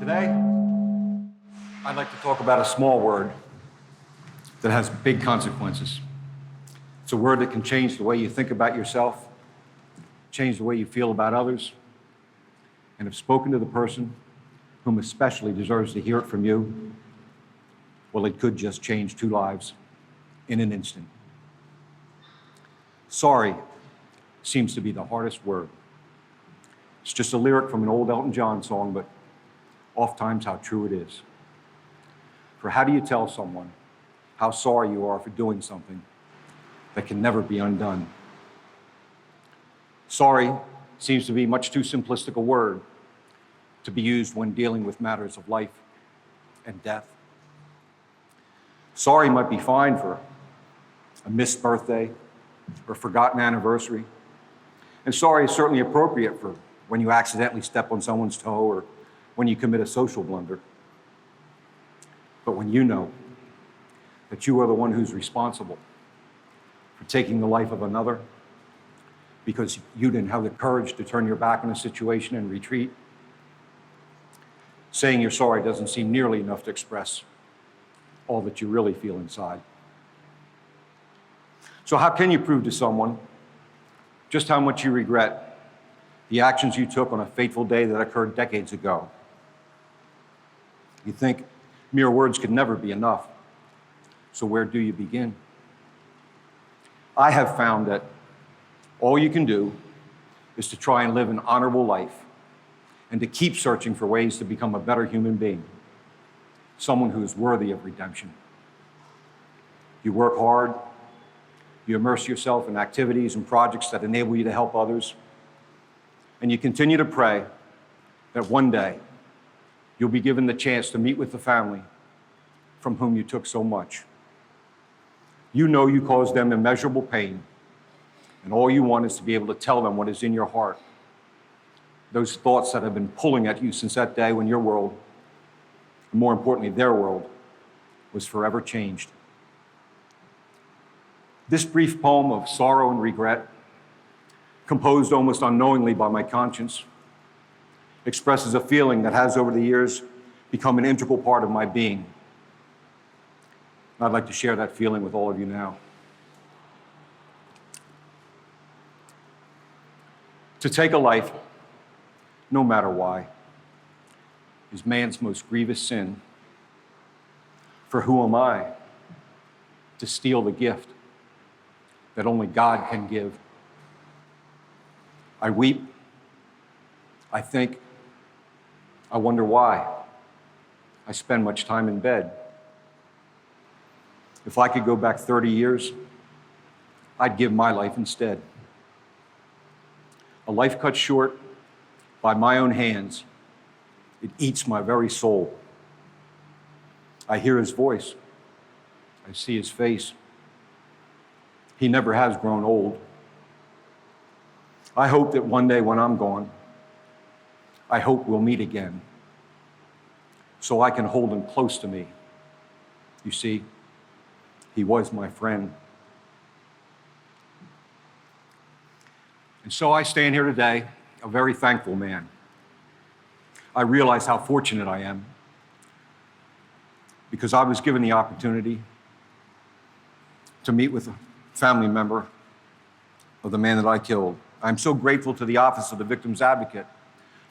Today, I'd like to talk about a small word that has big consequences. It's a word that can change the way you think about yourself, change the way you feel about others, and if spoken to the person whom especially deserves to hear it from you, well, it could just change two lives in an instant. Sorry seems to be the hardest word. It's just a lyric from an old Elton John song, but oftentimes how true it is. For how do you tell someone how sorry you are for doing something that can never be undone? Sorry seems to be much too simplistic a word to be used when dealing with matters of life and death. Sorry might be fine for a missed birthday or forgotten anniversary. And sorry is certainly appropriate for when you accidentally step on someone's toe or when you commit a social blunder. But when you know that you are the one who's responsible for taking the life of another because you didn't have the courage to turn your back on a situation and retreat, saying you're sorry doesn't seem nearly enough to express all that you really feel inside. So how can you prove to someone just how much you regret the actions you took on a fateful day that occurred decades ago? You think mere words could never be enough. So where do you begin? I have found that all you can do is to try and live an honorable life and to keep searching for ways to become a better human being, someone who is worthy of redemption. You work hard, you immerse yourself in activities and projects that enable you to help others, and you continue to pray that one day you'll be given the chance to meet with the family from whom you took so much. You know you caused them immeasurable pain, and all you want is to be able to tell them what is in your heart, those thoughts that have been pulling at you since that day when your world, and more importantly, their world, was forever changed. This brief poem of sorrow and regret, composed almost unknowingly by my conscience, expresses a feeling that has over the years become an integral part of my being. I'd like to share that feeling with all of you now. To take a life, no matter why, is man's most grievous sin. For who am I to steal the gift that only God can give? I weep, I think, I wonder why. I spend much time in bed. If I could go back 30 years, I'd give my life instead. A life cut short by my own hands, it eats my very soul. I hear his voice. I see his face. He never has grown old. I hope that one day when I'm gone, I hope we'll meet again so I can hold him close to me. You see, he was my friend. And so I stand here today, a very thankful man. I realize how fortunate I am because I was given the opportunity to meet with a family member of the man that I killed. I'm so grateful to the Office of the Victim's Advocate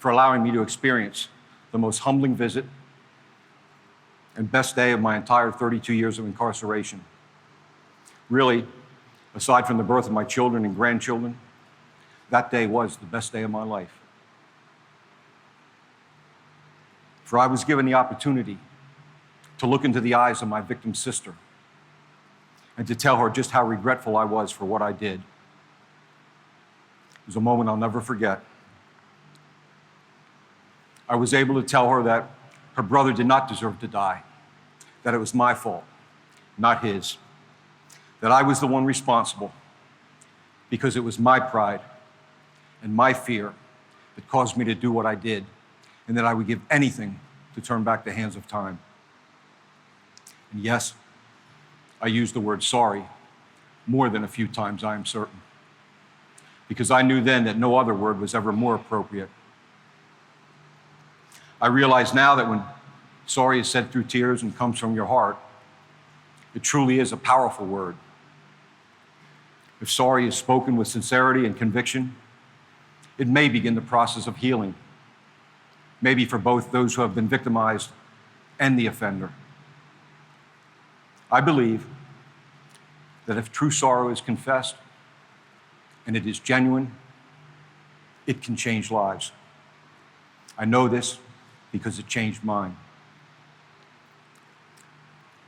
for allowing me to experience the most humbling visit and best day of my entire 32 years of incarceration. Really, aside from the birth of my children and grandchildren, that day was the best day of my life. For I was given the opportunity to look into the eyes of my victim's sister and to tell her just how regretful I was for what I did. It was a moment I'll never forget. I was able to tell her that her brother did not deserve to die, that it was my fault, not his, that I was the one responsible because it was my pride and my fear that caused me to do what I did, and that I would give anything to turn back the hands of time. And yes, I used the word sorry more than a few times, I am certain, because I knew then that no other word was ever more appropriate. I realize now that when sorry is said through tears and comes from your heart, it truly is a powerful word. If sorry is spoken with sincerity and conviction, it may begin the process of healing, maybe for both those who have been victimized and the offender. I believe that if true sorrow is confessed and it is genuine, it can change lives. I know this because it changed mine.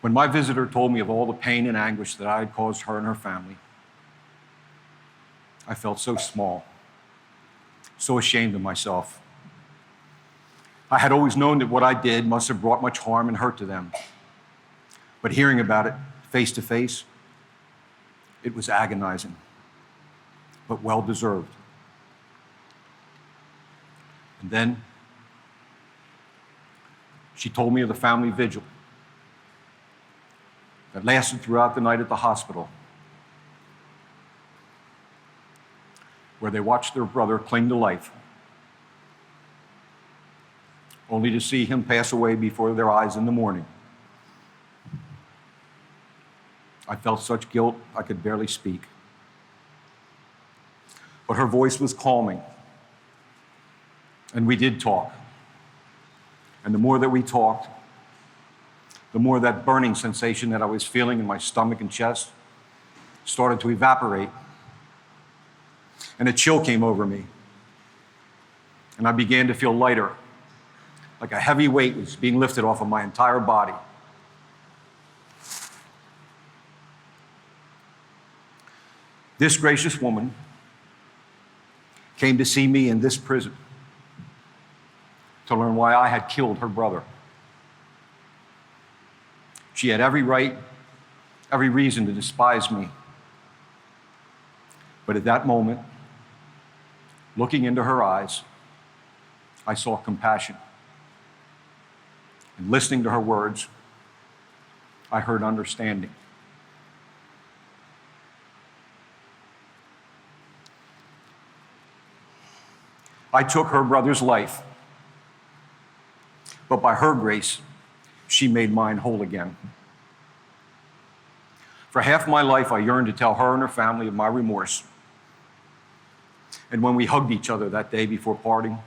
When my visitor told me of all the pain and anguish that I had caused her and her family, I felt so small, so ashamed of myself. I had always known that what I did must have brought much harm and hurt to them. But hearing about it face to face, it was agonizing, but well-deserved. And then she told me of the family vigil that lasted throughout the night at the hospital, where they watched their brother cling to life, only to see him pass away before their eyes in the morning. I felt such guilt I could barely speak. But her voice was calming, and we did talk. And the more that we talked, the more that burning sensation that I was feeling in my stomach and chest started to evaporate. And a chill came over me. And I began to feel lighter, like a heavy weight was being lifted off of my entire body. This gracious woman came to see me in this prison to learn why I had killed her brother. She had every right, every reason to despise me. But at that moment, looking into her eyes, I saw compassion. And listening to her words, I heard understanding. I took her brother's life, but by her grace, she made mine whole again. For half my life, I yearned to tell her and her family of my remorse. And when we hugged each other that day before parting,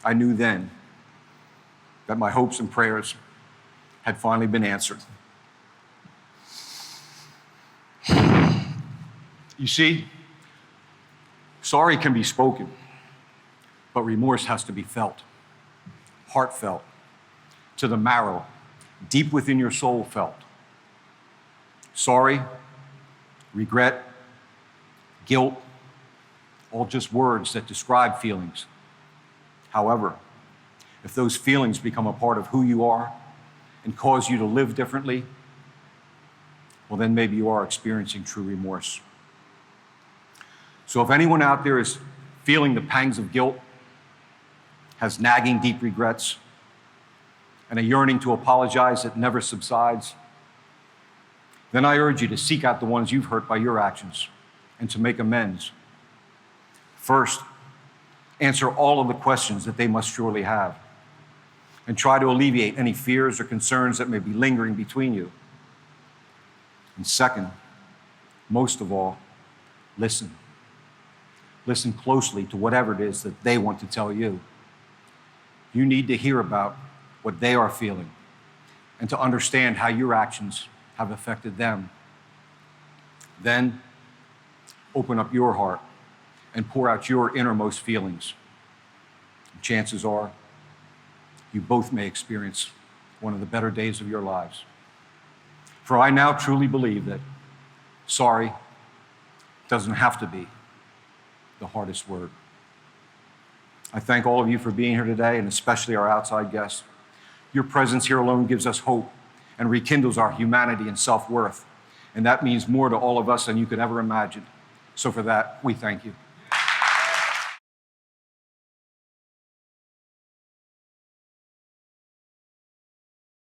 I knew then that my hopes and prayers had finally been answered. You see, sorry can be spoken, but remorse has to be felt, heartfelt, to the marrow, deep within your soul felt. Sorry, regret, guilt, all just words that describe feelings. However, if those feelings become a part of who you are and cause you to live differently, well, then maybe you are experiencing true remorse. So if anyone out there is feeling the pangs of guilt, has nagging deep regrets, and a yearning to apologize that never subsides, then I urge you to seek out the ones you've hurt by your actions and to make amends. First, answer all of the questions that they must surely have, and try to alleviate any fears or concerns that may be lingering between you. And second, most of all, listen. Listen closely to whatever it is that they want to tell you. You need to hear about what they are feeling and to understand how your actions have affected them. Then, open up your heart and pour out your innermost feelings. And chances are, you both may experience one of the better days of your lives. For I now truly believe that sorry doesn't have to be the hardest word. I thank all of you for being here today, and especially our outside guests. Your presence here alone gives us hope and rekindles our humanity and self-worth. And that means more to all of us than you could ever imagine. So for that, we thank you.